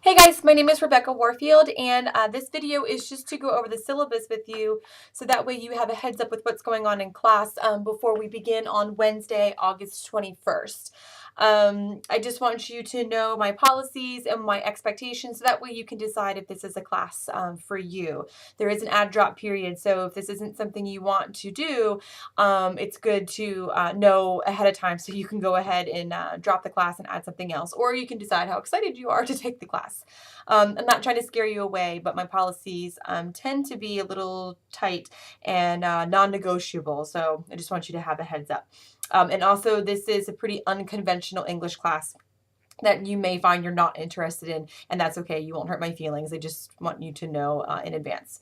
Hey guys, my name is Rebecca Warfield, and this video is just to go over the syllabus with you so that way you have a heads up with what's going on in class before we begin on Wednesday, August 21st. I just want you to know my policies and my expectations so that way you can decide if this is a class for you. There is an add drop period, so if this isn't something you want to do, it's good to know ahead of time so you can go ahead and drop the class and add something else, or you can decide how excited you are to take the class. I'm not trying to scare you away, but my policies tend to be a little tight and non-negotiable, so I just want you to have a heads up. And also, this is a pretty unconventional English class that you may find you're not interested in, and that's okay. You won't hurt my feelings. I just want you to know in advance.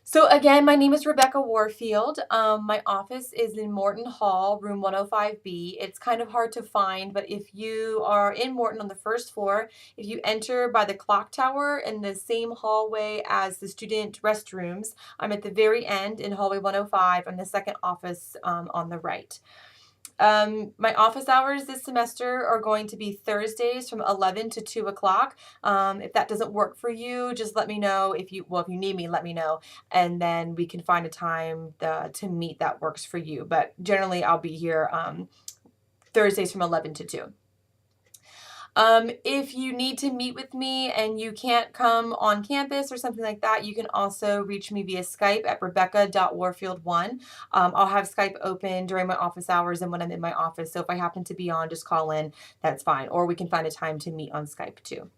So again, my name is Rebecca Warfield. My office is in Morton Hall, room 105B. It's kind of hard to find, but if you are in Morton on the first floor, if you enter by the clock tower in the same hallway as the student restrooms, I'm at the very end in hallway 105. I'm the second office on the right. My office hours this semester are going to be Thursdays from 11 to 2 o'clock. If that doesn't work for you, just let me know. If you need me, let me know. And then we can find a time to meet that works for you. But generally, I'll be here Thursdays from 11 to 2. If you need to meet with me and you can't come on campus or something like that, you can also reach me via Skype at rebecca.warfield1. I'll have Skype open during my office hours and when I'm in my office. So if I happen to be on, just call in. That's fine. Or we can find a time to meet on Skype too.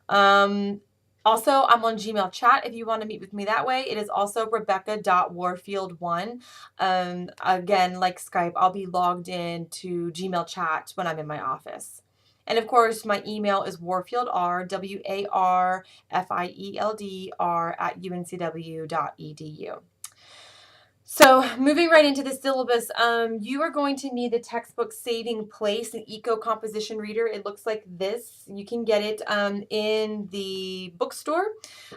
Also, I'm on Gmail chat if you want to meet with me that way. It is also rebecca.warfield1. Again, like Skype, I'll be logged in to Gmail chat when I'm in my office. And of course, my email is warfieldr, warfieldr @uncw.edu. So moving right into the syllabus, you are going to need the textbook Saving Place, an eco-composition reader. It looks like this. You can get it in the bookstore.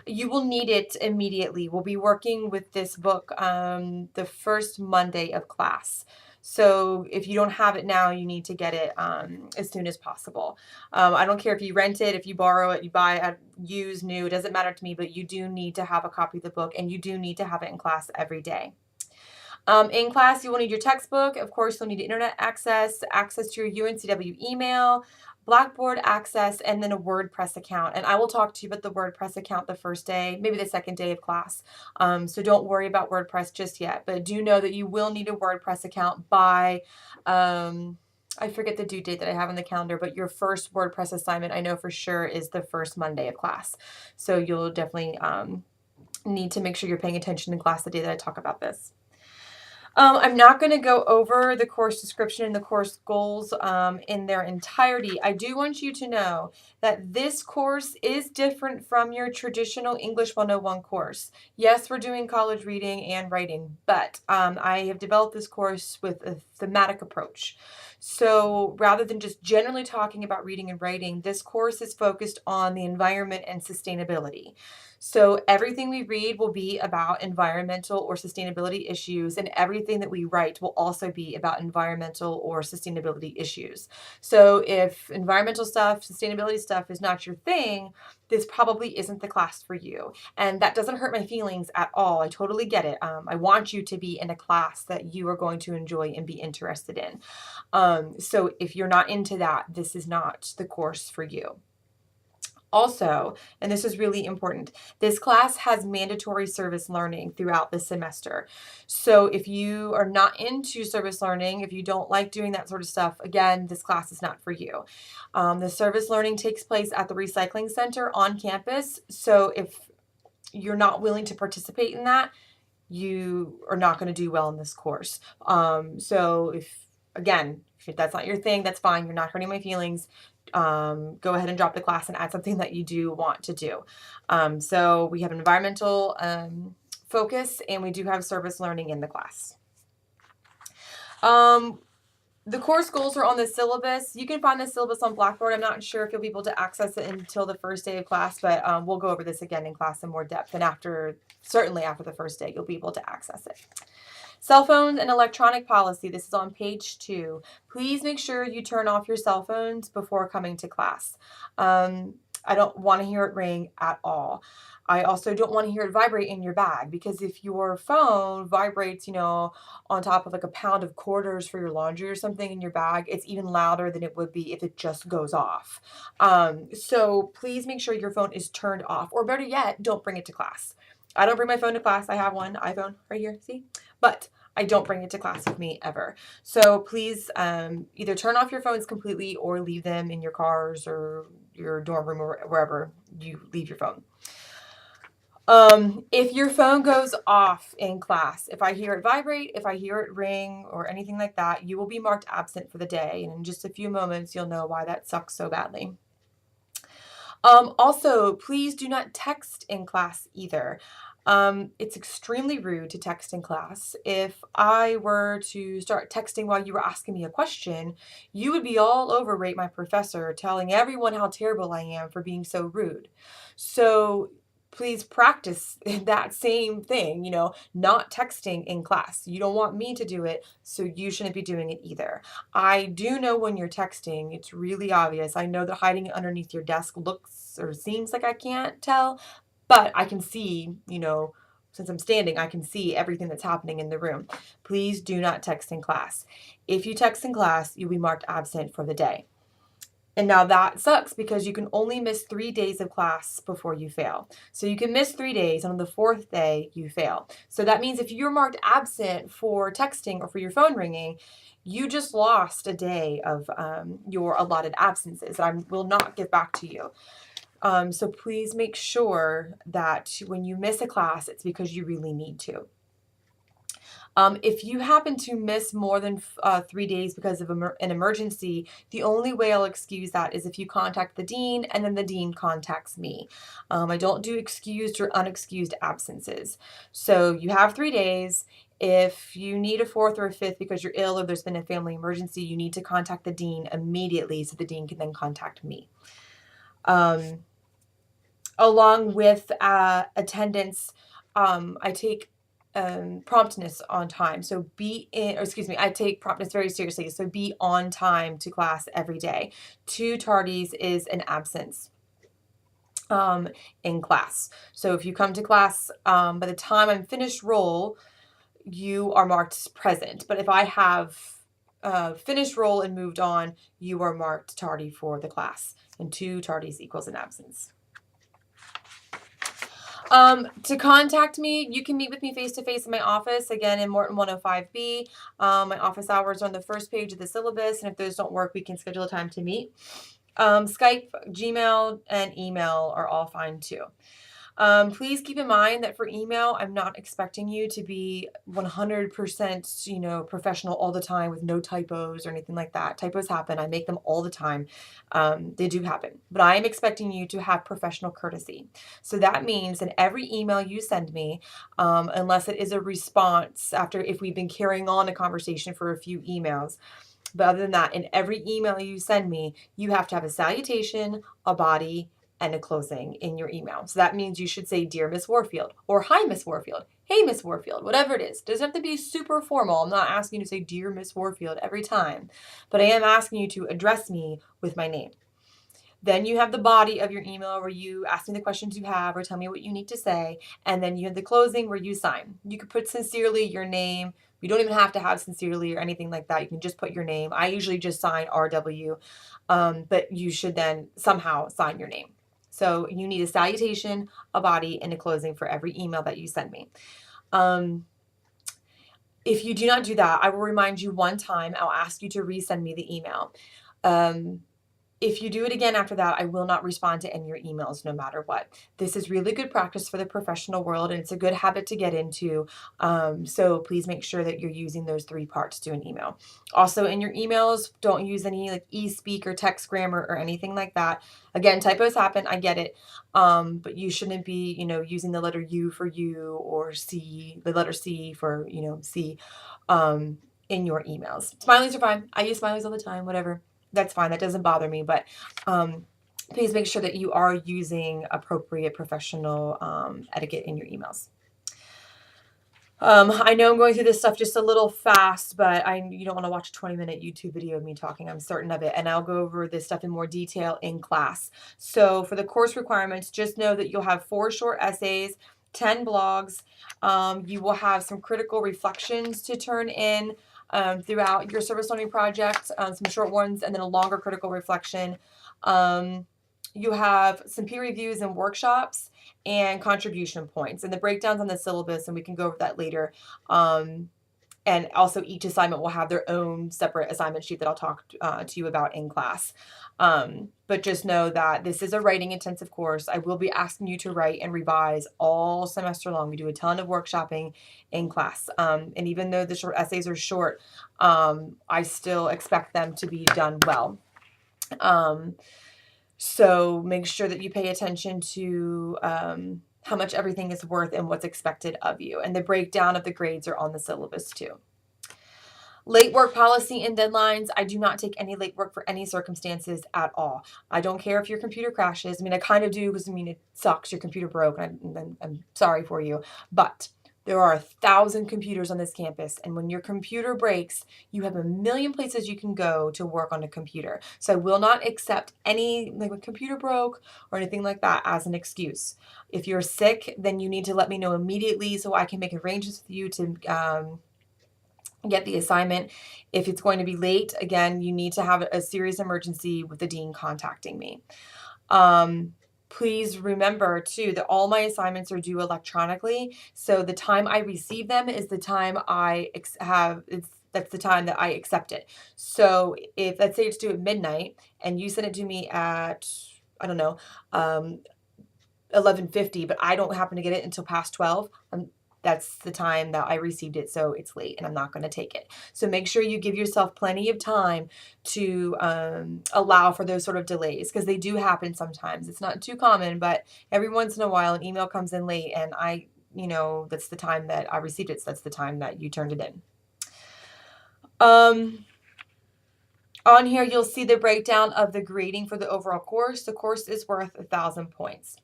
You will need it immediately. We'll be working with this book the first Monday of class. So if you don't have it now, you need to get it as soon as possible. I don't care if you rent it, if you borrow it, you buy it used, new, it doesn't matter to me, but you do need to have a copy of the book and you do need to have it in class every day. In class, you will need your textbook. Of course, you'll need internet access to your UNCW email, Blackboard access, and then a WordPress account. And I will talk to you about the WordPress account the first day, maybe the second day of class. So don't worry about WordPress just yet, but do know that you will need a WordPress account by, I forget the due date that I have on the calendar, but your first WordPress assignment, I know for sure, is the first Monday of class. So you'll definitely need to make sure you're paying attention in class the day that I talk about this. I'm not going to go over the course description and the course goals in their entirety. I do want you to know that this course is different from your traditional English 101 course. Yes, we're doing college reading and writing, but I have developed this course with a thematic approach. So rather than just generally talking about reading and writing, this course is focused on the environment and sustainability. So everything we read will be about environmental or sustainability issues, and everything that we write will also be about environmental or sustainability issues. So if environmental stuff, sustainability stuff is not your thing, this probably isn't the class for you. And that doesn't hurt my feelings at all. I totally get it. I want you to be in a class that you are going to enjoy and be interested in. So if you're not into that, this is not the course for you. Also, and this is really important, this class has mandatory service learning throughout the semester. So if you are not into service learning, if you don't like doing that sort of stuff, again, this class is not for you. The service learning takes place at the recycling center on campus. So if you're not willing to participate in that, you are not going to do well in this course. So if that's not your thing, that's fine. You're not hurting my feelings. Go ahead and drop the class and add something that you do want to do. So we have an environmental focus, and we do have service learning in the class. The course goals are on the syllabus. You can find the syllabus on Blackboard. I'm not sure if you'll be able to access it until the first day of class, but we'll go over this again in class in more depth. And certainly after the first day, you'll be able to access it. Cell phones and electronic policy. This is on page 2. Please make sure you turn off your cell phones before coming to class. I don't want to hear it ring at all. I also don't want to hear it vibrate in your bag, because if your phone vibrates, on top of like a pound of quarters for your laundry or something in your bag, it's even louder than it would be if it just goes off. So please make sure your phone is turned off, or better yet, don't bring it to class. I don't bring my phone to class. I have one iPhone right here, see? But I don't bring it to class with me ever. So please either turn off your phones completely or leave them in your cars or your dorm room or wherever you leave your phone. If your phone goes off in class, if I hear it vibrate, if I hear it ring or anything like that, you will be marked absent for the day. And in just a few moments, you'll know why that sucks so badly. Also, please do not text in class either. It's extremely rude to text in class. If I were to start texting while you were asking me a question, you would be all over Rate My Professor, telling everyone how terrible I am for being so rude. So please practice that same thing, not texting in class. You don't want me to do it, so you shouldn't be doing it either. I do know when you're texting, it's really obvious. I know that hiding it underneath your desk looks or seems like I can't tell, but I can see, since I'm standing, I can see everything that's happening in the room. Please do not text in class. If you text in class, you'll be marked absent for the day. And now that sucks because you can only miss 3 days of class before you fail. So you can miss 3 days, and on the 4th day, you fail. So that means if you're marked absent for texting or for your phone ringing, you just lost a day of your allotted absences. I will not give back to you. So please make sure that when you miss a class, it's because you really need to. If you happen to miss more than 3 days because of an emergency, the only way I'll excuse that is if you contact the dean and then the dean contacts me. I don't do excused or unexcused absences. So you have 3 days. If you need a 4th or a 5th because you're ill or there's been a family emergency, you need to contact the dean immediately so the dean can then contact me. Along with attendance, I take promptness on time. So I take promptness very seriously. So be on time to class every day. 2 tardies is an absence in class. So if you come to class by the time I'm finished roll, you are marked present. But if I have finished roll and moved on, you are marked tardy for the class. And 2 tardies equals an absence. To contact me, you can meet with me face-to-face in my office, again, in Morton 105B. My office hours are on the first page of the syllabus, and if those don't work, we can schedule a time to meet. Skype, Gmail, and email are all fine too. Please keep in mind that for email, I'm not expecting you to be 100%, professional all the time with no typos or anything like that. Typos happen. I make them all the time. They do happen. But I am expecting you to have professional courtesy. So that means in every email you send me, unless it is a response if we've been carrying on a conversation for a few emails, but other than that, in every email you send me, you have to have a salutation, a body, and a closing in your email. So that means you should say, "Dear Miss Warfield," or "Hi, Miss Warfield," "Hey, Miss Warfield," whatever it is. It doesn't have to be super formal. I'm not asking you to say, "Dear Miss Warfield," every time, but I am asking you to address me with my name. Then you have the body of your email where you ask me the questions you have or tell me what you need to say. And then you have the closing where you sign. You could put sincerely your name. You don't even have to have sincerely or anything like that. You can just put your name. I usually just sign RW, but you should then somehow sign your name. So you need a salutation, a body, and a closing for every email that you send me. If you do not do that, I will remind you one time. I'll ask you to resend me the email. If you do it again after that, I will not respond to any of your emails no matter what. This is really good practice for the professional world, and it's a good habit to get into. So please make sure that you're using those 3 parts to an email. Also, in your emails, don't use any like e-speak or text grammar or anything like that. Again, typos happen. I get it. But you shouldn't be, using the letter U for you or the letter C for, C in your emails. Smileys are fine. I use smileys all the time, whatever. That's fine. That doesn't bother me. But please make sure that you are using appropriate professional etiquette in your emails. I know I'm going through this stuff just a little fast, but you don't want to watch a 20-minute YouTube video of me talking. I'm certain of it. And I'll go over this stuff in more detail in class. So for the course requirements, just know that you'll have 4 short essays, 10 blogs. You will have some critical reflections to turn in throughout your service learning project, some short ones, and then a longer critical reflection. You have some peer reviews and workshops and contribution points and the breakdowns on the syllabus, and we can go over that later. And also each assignment will have their own separate assignment sheet that I'll talk to you about in class. But just know that this is a writing intensive course. I will be asking you to write and revise all semester long. We do a ton of workshopping in class. And even though the short essays are short, I still expect them to be done well. So make sure that you pay attention to how much everything is worth and what's expected of you. And the breakdown of the grades are on the syllabus too. Late work policy and deadlines. I do not take any late work for any circumstances at all. I don't care if your computer crashes. I mean, I kind of do because, I mean, it sucks. Your computer broke, and I'm sorry for you. But there are 1,000 computers on this campus, and when your computer breaks, you have a million places you can go to work on a computer. So I will not accept any, like, when computer broke or anything like that as an excuse. If you're sick, then you need to let me know immediately so I can make arrangements with you to get the assignment. If it's going to be late, again, you need to have a serious emergency with the dean contacting me. Please remember too that all my assignments are due electronically. So the time I receive them is the time that's the time that I accept it. So if, let's say it's due at midnight and you send it to me at, I don't know, 11:50, but I don't happen to get it until past 12, that's the time that I received it, so it's late and I'm not going to take it. So make sure you give yourself plenty of time to allow for those sort of delays, because they do happen sometimes. It's not too common, but every once in a while an email comes in late and that's the time that I received it, so that's the time that you turned it in. On here, you'll see the breakdown of the grading for the overall course. The course is worth 1,000 points,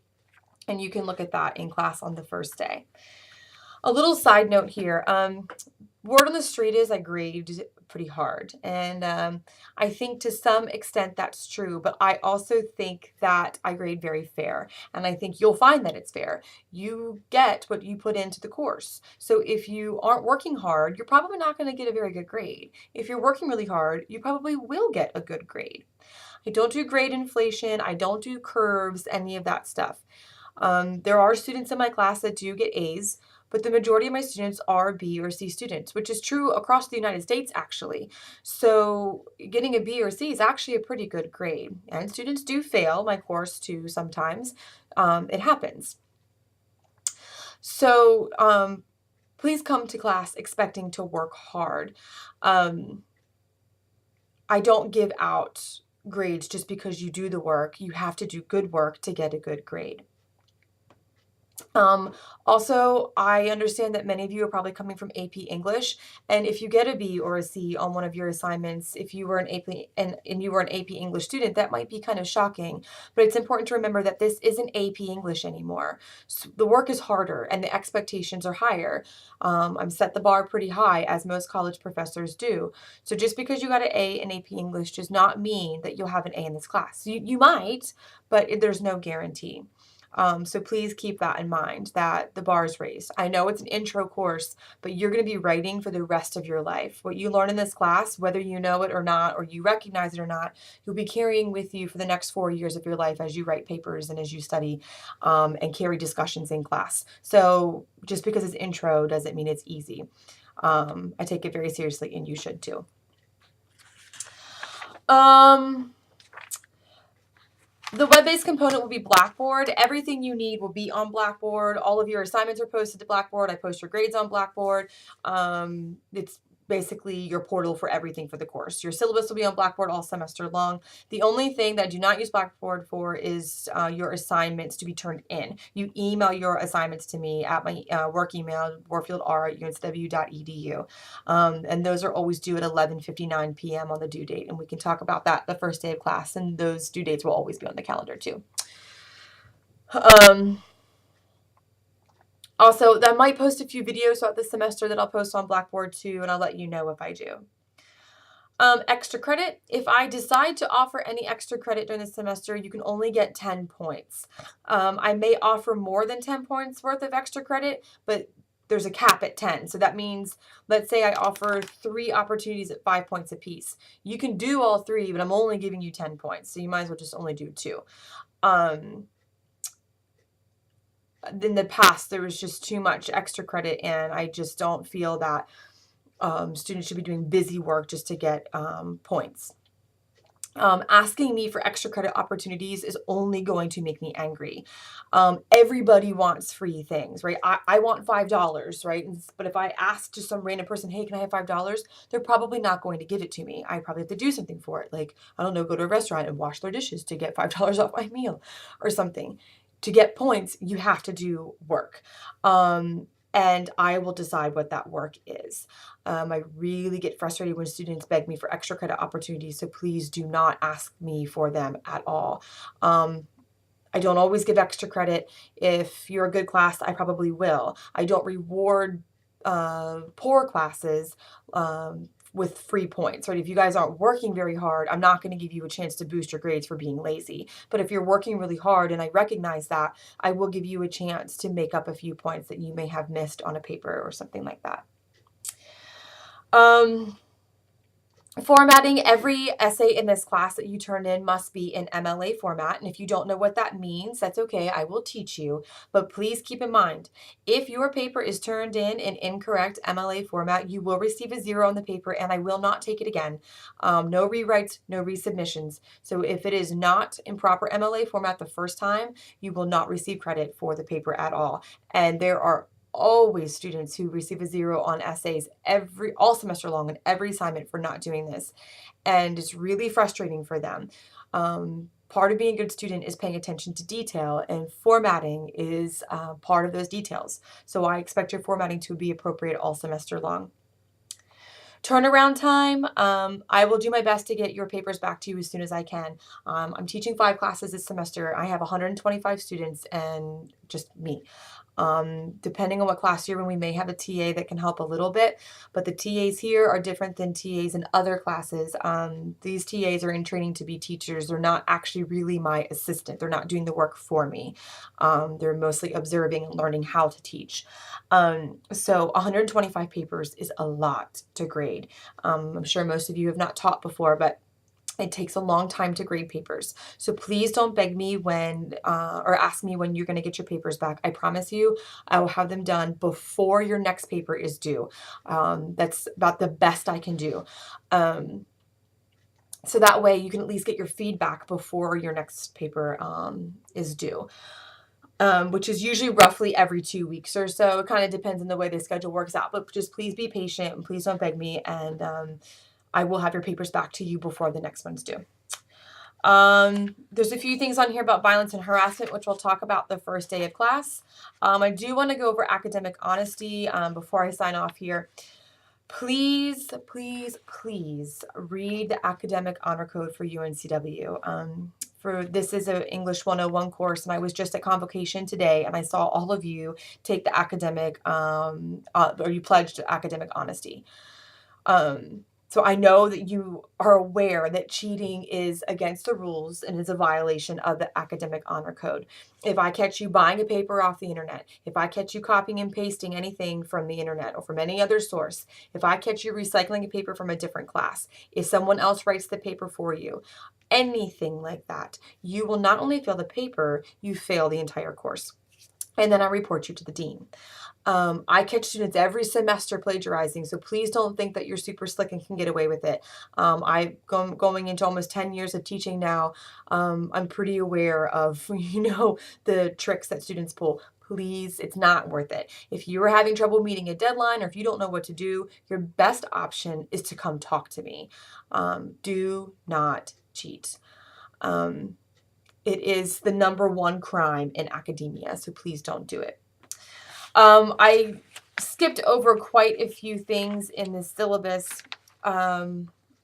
and you can look at that in class on the first day. A little side note here, word on the street is I graded pretty hard, and I think to some extent that's true, but I also think that I grade very fair, and I think you'll find that it's fair. You get what you put into the course. So if you aren't working hard, you're probably not going to get a very good grade. If you're working really hard, you probably will get a good grade. I don't do grade inflation, I don't do curves, any of that stuff. There are students in my class that do get A's, but the majority of my students are B or C students, which is true across the United States, actually. So getting a B or C is actually a pretty good grade. And students do fail my course too sometimes. It happens. So please come to class expecting to work hard. I don't give out grades just because you do the work. You have to do good work to get a good grade. Also, I understand that many of you are probably coming from AP English, and if you get a B or a C on one of your assignments, if you were an AP and you were an AP English student, that might be kind of shocking, but it's important to remember that this isn't AP English anymore. So the work is harder and the expectations are higher. I'm set the bar pretty high, as most college professors do. So just because you got an A in AP English does not mean that you'll have an A in this class. You might, but there's no guarantee. So please keep that in mind, that the bar is raised. I know it's an intro course, but you're going to be writing for the rest of your life. What you learn in this class, whether you know it or not, or you recognize it or not, you'll be carrying with you for the next 4 years of your life as you write papers and as you study and carry discussions in class. So just because it's intro doesn't mean it's easy. I take it very seriously, and you should too. The web-based component will be Blackboard. Everything you need will be on Blackboard. All of your assignments are posted to Blackboard. I post your grades on Blackboard. It's basically your portal for everything for the course. Your syllabus will be on Blackboard all semester long. The only thing that I do not use Blackboard for is your assignments to be turned in. You email your assignments to me at my work email, warfield@unsw.edu. And those are always due at 11:59 p.m. on the due date. And we can talk about that the first day of class. And those due dates will always be on the calendar too. Also, I might post a few videos throughout the semester that I'll post on Blackboard too, and I'll let you know if I do. Extra credit. If I decide to offer any extra credit during the semester, you can only get 10 points. I may offer more than 10 points worth of extra credit, but there's a cap at 10. So that means, let's say I offer 3 opportunities at 5 points apiece. You can do all 3, but I'm only giving you 10 points. So you might as well just only do 2. In the past, there was just too much extra credit, and I just don't feel that students should be doing busy work just to get points. Asking me for extra credit opportunities is only going to make me angry. Everybody wants free things, right? I want $5, right? But if I ask just some random person, hey, can I have $5? They're probably not going to give it to me. I probably have to do something for it. Like, I don't know, go to a restaurant and wash their dishes to get $5 off my meal or something. To get points, you have to do work. And I will decide what that work is. I really get frustrated when students beg me for extra credit opportunities, so please do not ask me for them at all. I don't always give extra credit. If you're a good class, I probably will. I don't reward poor classes with free points, right? If you guys aren't working very hard, I'm not going to give you a chance to boost your grades for being lazy. But if you're working really hard, and I recognize that, I will give you a chance to make up a few points that you may have missed on a paper or something like that. Formatting. Every essay in this class that you turn in must be in MLA format. And if you don't know what that means, that's okay. I will teach you. But please keep in mind, if your paper is turned in incorrect MLA format, you will receive a 0 on the paper, and I will not take it again. No rewrites, no resubmissions. So if it is not in proper MLA format the first time, you will not receive credit for the paper at all. And there are always students who receive a 0 on essays all semester long and every assignment for not doing this, and it's really frustrating for them. Part of being a good student is paying attention to detail, and formatting is part of those details. So I expect your formatting to be appropriate all semester long. Turnaround time. I will do my best to get your papers back to you as soon as I can. I'm teaching 5 classes this semester. I have 125 students and just me. Depending on what class you're in, we may have a TA that can help a little bit, but the TAs here are different than TAs in other classes. These TAs are in training to be teachers. They're not actually really my assistant. They're not doing the work for me. They're mostly observing and learning how to teach. So 125 papers is a lot to grade. I'm sure most of you have not taught before, but it takes a long time to grade papers. So please don't beg me when or ask me when you're going to get your papers back. I promise you, I will have them done before your next paper is due. That's about the best I can do. So that way you can at least get your feedback before your next paper is due. Which is usually roughly every 2 weeks or so. It kind of depends on the way the schedule works out, but just please be patient and please don't beg me, and I will have your papers back to you before the next one's due. There's a few things on here about violence and harassment, which we'll talk about the first day of class. I do want to go over academic honesty before I sign off here. Please, please, please read the Academic Honor Code for UNCW. This is an English 101 course, and I was just at convocation today, and I saw all of you take the academic, or you pledged academic honesty. So I know that you are aware that cheating is against the rules and is a violation of the Academic Honor Code. If I catch you buying a paper off the internet, if I catch you copying and pasting anything from the internet or from any other source, if I catch you recycling a paper from a different class, if someone else writes the paper for you, anything like that, you will not only fail the paper, you fail the entire course. And then I report you to the dean. I catch students every semester plagiarizing, so please don't think that you're super slick and can get away with it. I'm going into almost 10 years of teaching now. I'm pretty aware of, the tricks that students pull. Please, it's not worth it. If you are having trouble meeting a deadline, or if you don't know what to do, your best option is to come talk to me. Do not cheat. It is the #1 crime in academia, so please don't do it. I skipped over quite a few things in the syllabus.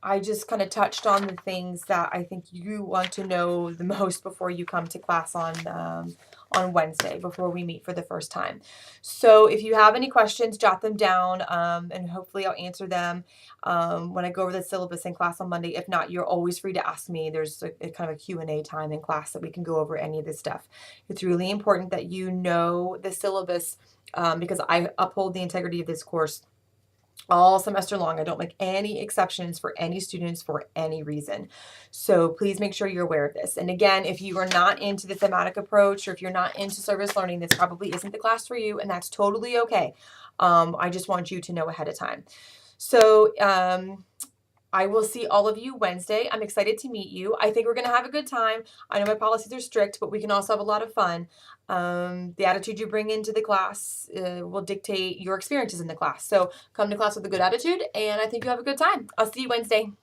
I just kind of touched on the things that I think you want to know the most before you come to class on Wednesday, before we meet for the first time. So if you have any questions, jot them down, and hopefully I'll answer them when I go over the syllabus in class on Monday. If not, you're always free to ask me. There's a kind of a Q&A time in class that we can go over any of this stuff. It's really important that you know the syllabus, because I uphold the integrity of this course all semester long. I don't make any exceptions for any students for any reason. So please make sure you're aware of this. And again, if you are not into the thematic approach, or if you're not into service learning, this probably isn't the class for you, and that's totally okay. I just want you to know ahead of time. So I will see all of you Wednesday. I'm excited to meet you. I think we're going to have a good time. I know my policies are strict, but we can also have a lot of fun. The attitude you bring into the class will dictate your experiences in the class. So come to class with a good attitude, and I think you'll have a good time. I'll see you Wednesday.